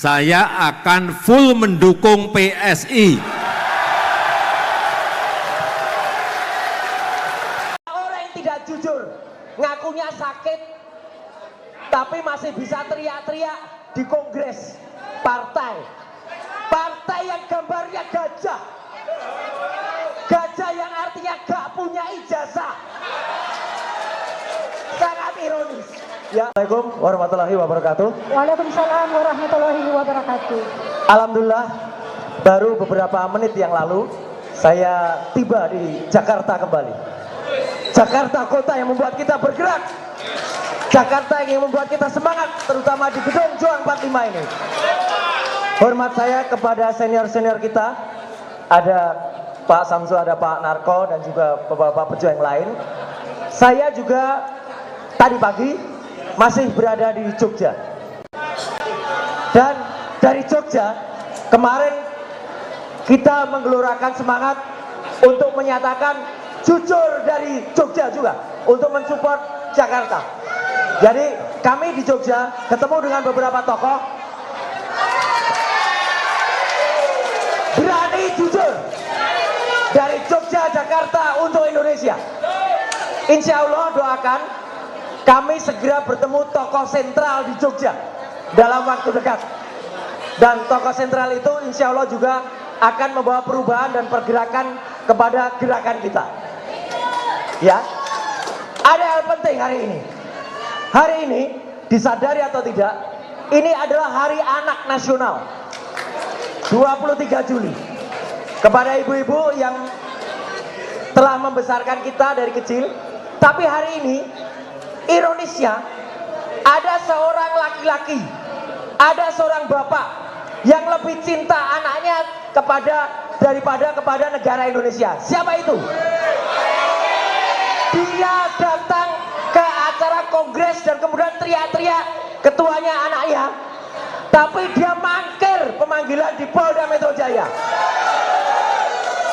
saya akan full mendukung PSI. Orang yang tidak jujur, ngakunya sakit, tapi masih bisa teriak-teriak di kongres partai. Partai yang gambarnya gajah. Gajah yang artinya gak punya ijazah. Sangat ironis. Ya. Assalamualaikum warahmatullahi wabarakatuh. Waalaikumsalam warahmatullahi wabarakatuh. Alhamdulillah, baru beberapa menit yang lalu saya tiba di Jakarta kembali. Jakarta kota yang membuat kita bergerak. Jakarta yang membuat kita semangat, terutama di Gedung Juang 45 ini. Hormat saya kepada senior-senior kita, ada Pak Samsul, ada Pak Narko, dan juga bapak-bapak pejuang yang lain. Saya juga tadi pagi masih berada di Jogja. Dan dari Jogja, kemarin kita menggelorakan semangat untuk menyatakan jujur dari Jogja juga, untuk mensupport Jakarta. Jadi kami di Jogja ketemu dengan beberapa tokoh berani jujur dari Jogja, Jakarta untuk Indonesia. Insya Allah doakan kami segera bertemu tokoh sentral di Jogja dalam waktu dekat. Dan tokoh sentral itu insya Allah juga akan membawa perubahan dan pergerakan kepada gerakan kita. Ya, ada hal penting hari ini. Hari ini disadari atau tidak, ini adalah Hari Anak Nasional 23 Juli. Kepada ibu-ibu yang telah membesarkan kita dari kecil, tapi hari ini ironisnya ada seorang laki-laki, ada seorang bapak yang lebih cinta anaknya daripada kepada negara Indonesia. Siapa itu? Dia datang ke acara kongres dan kemudian teriak-teriak ketuanya anaknya, tapi dia mangkir pemanggilan di Polda Metro Jaya.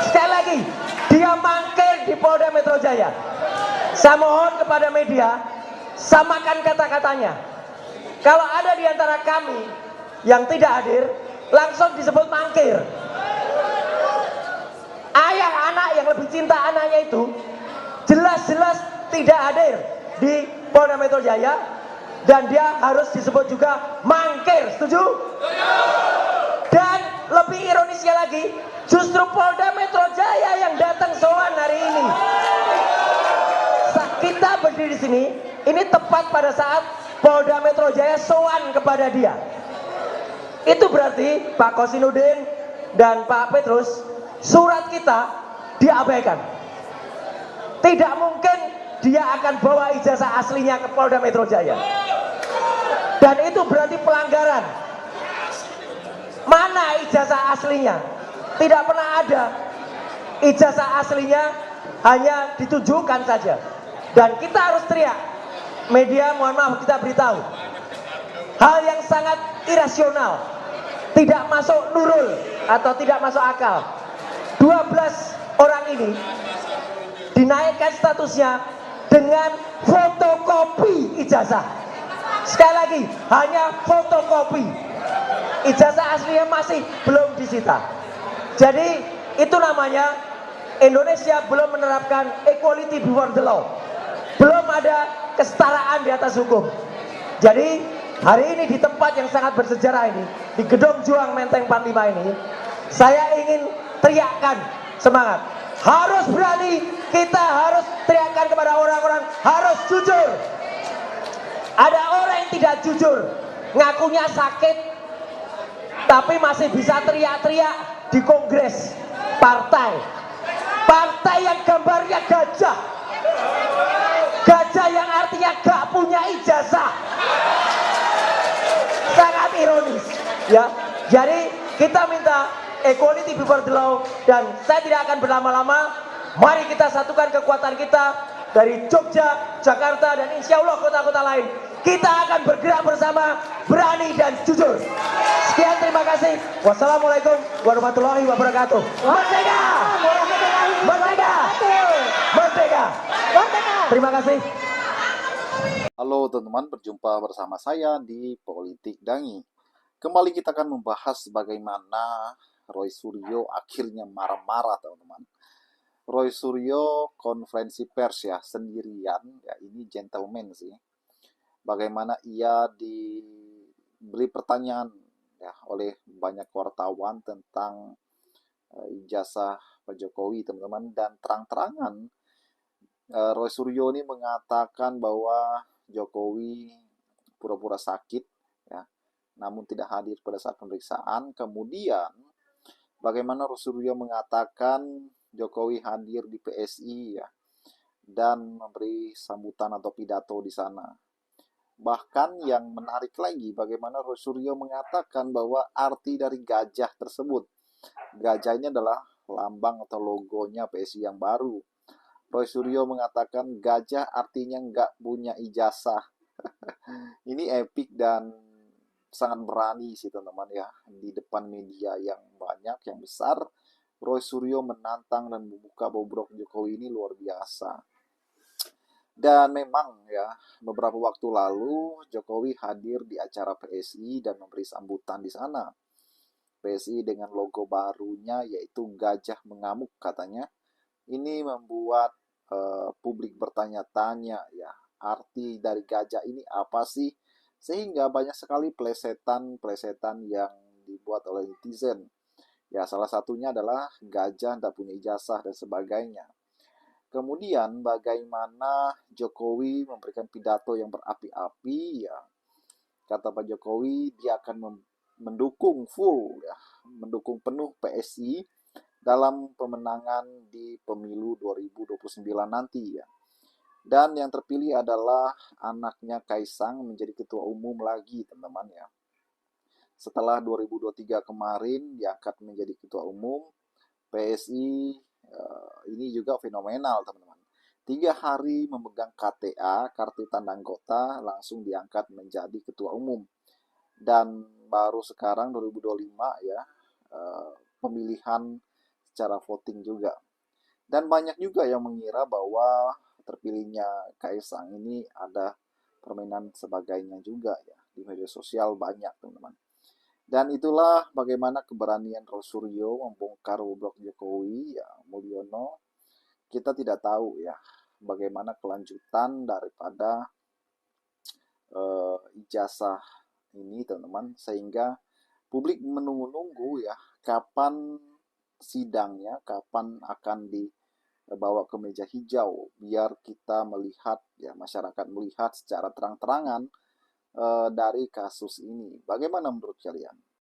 Sekali lagi, dia mangkir di Polda Metro Jaya. Saya mohon kepada media, samakan kata-katanya. Kalau ada di antara kami yang tidak hadir, langsung disebut mangkir. Ayah anak yang lebih cinta anaknya itu jelas-jelas tidak hadir di Polda Metro Jaya, dan dia harus disebut juga mangkir. Setuju? Dan lebih ironisnya lagi, justru Polda Metro Jaya yang datang sowan hari ini. Kita berdiri di sini, ini tepat pada saat Polda Metro Jaya sowan kepada dia. Itu berarti Pak Kosinudin dan Pak Petrus, surat kita diabaikan. Tidak mungkin dia akan bawa ijazah aslinya ke Polda Metro Jaya. Dan itu berarti pelanggaran. Mana ijazah aslinya? Tidak pernah ada. Ijazah aslinya hanya ditunjukkan saja. Dan kita harus teriak. Media, mohon maaf, kita beritahu. Hal yang sangat irasional, tidak masuk nurul atau tidak masuk akal. 12 orang ini dinaikkan statusnya dengan fotokopi ijazah. Sekali lagi, hanya fotokopi. Ijazah aslinya masih belum disita. Jadi itu namanya Indonesia belum menerapkan equality before the law. Belum ada kesetaraan di atas hukum. Jadi hari ini di tempat yang sangat bersejarah ini, di Gedung Juang Menteng 45 ini, saya ingin teriakkan semangat. Harus berani, kita harus teriakkan kepada orang-orang, harus jujur. Ada orang yang tidak jujur, ngakunya sakit, tapi masih bisa teriak-teriak di kongres partai. Partai yang gambarnya gajah. Gajah yang artinya gak punya ijazah. Sangat ironis, ya. Jadi kita minta equality before the law, dan saya tidak akan berlama-lama. Mari kita satukan kekuatan kita dari Jogja, Jakarta, dan insya Allah kota-kota lain. Kita akan bergerak bersama, berani dan jujur. Sekian, terima kasih. Wassalamualaikum warahmatullahi wabarakatuh. Merdeka! Merdeka! Merdeka! Merdeka! Terima kasih. Halo teman-teman, berjumpa bersama saya di Politik Dangi. Kembali kita akan membahas bagaimana Roy Suryo akhirnya marah-marah, teman-teman. Roy Suryo konferensi pers ya, sendirian, ya ini gentleman sih. Bagaimana ia diberi pertanyaan ya oleh banyak wartawan tentang ijazah Pak Jokowi, teman-teman, dan terang-terangan Roy Suryo ini mengatakan bahwa Jokowi pura-pura sakit ya, namun tidak hadir pada saat pemeriksaan. Kemudian bagaimana Roy Suryo mengatakan Jokowi hadir di PSI ya, dan memberi sambutan atau pidato di sana. Bahkan yang menarik lagi, bagaimana Roy Suryo mengatakan bahwa arti dari gajah tersebut, gajah ini adalah lambang atau logonya PSI yang baru. Roy Suryo mengatakan gajah artinya nggak punya ijazah. Ini epic dan sangat berani sih teman-teman ya. Di depan media yang banyak, yang besar, Roy Suryo menantang dan membuka bobrok Jokowi ini luar biasa. Dan memang ya, beberapa waktu lalu Jokowi hadir di acara PSI dan memberi sambutan di sana. PSI dengan logo barunya yaitu gajah mengamuk katanya. Ini membuat publik bertanya-tanya ya, arti dari gajah ini apa sih? Sehingga banyak sekali plesetan yang dibuat oleh netizen. Ya, salah satunya adalah gajah tidak punya ijazah dan sebagainya. Kemudian bagaimana Jokowi memberikan pidato yang berapi-api ya. Kata Pak Jokowi dia akan mendukung full ya, mendukung penuh PSI dalam pemenangan di pemilu 2029 nanti ya. Dan yang terpilih adalah anaknya Kaisang menjadi ketua umum lagi, teman-teman ya. Setelah 2023 kemarin diangkat menjadi ketua umum, PSI ini juga fenomenal, teman-teman. 3 hari memegang KTA, kartu tanda anggota, langsung diangkat menjadi ketua umum. Dan baru sekarang 2025 ya, pemilihan secara voting juga. Dan banyak juga yang mengira bahwa terpilihnya Kaisang ini ada permainan sebagainya juga ya. Di media sosial banyak, teman-teman. Dan itulah bagaimana keberanian Roy Suryo membongkar bobrok Jokowi ya, Mulyono. Kita tidak tahu ya bagaimana kelanjutan daripada ijazah ini, teman-teman, sehingga publik menunggu-nunggu ya kapan sidangnya, kapan akan dibawa ke meja hijau biar kita melihat ya, masyarakat melihat secara terang-terangan dari kasus ini. Bagaimana menurut kalian?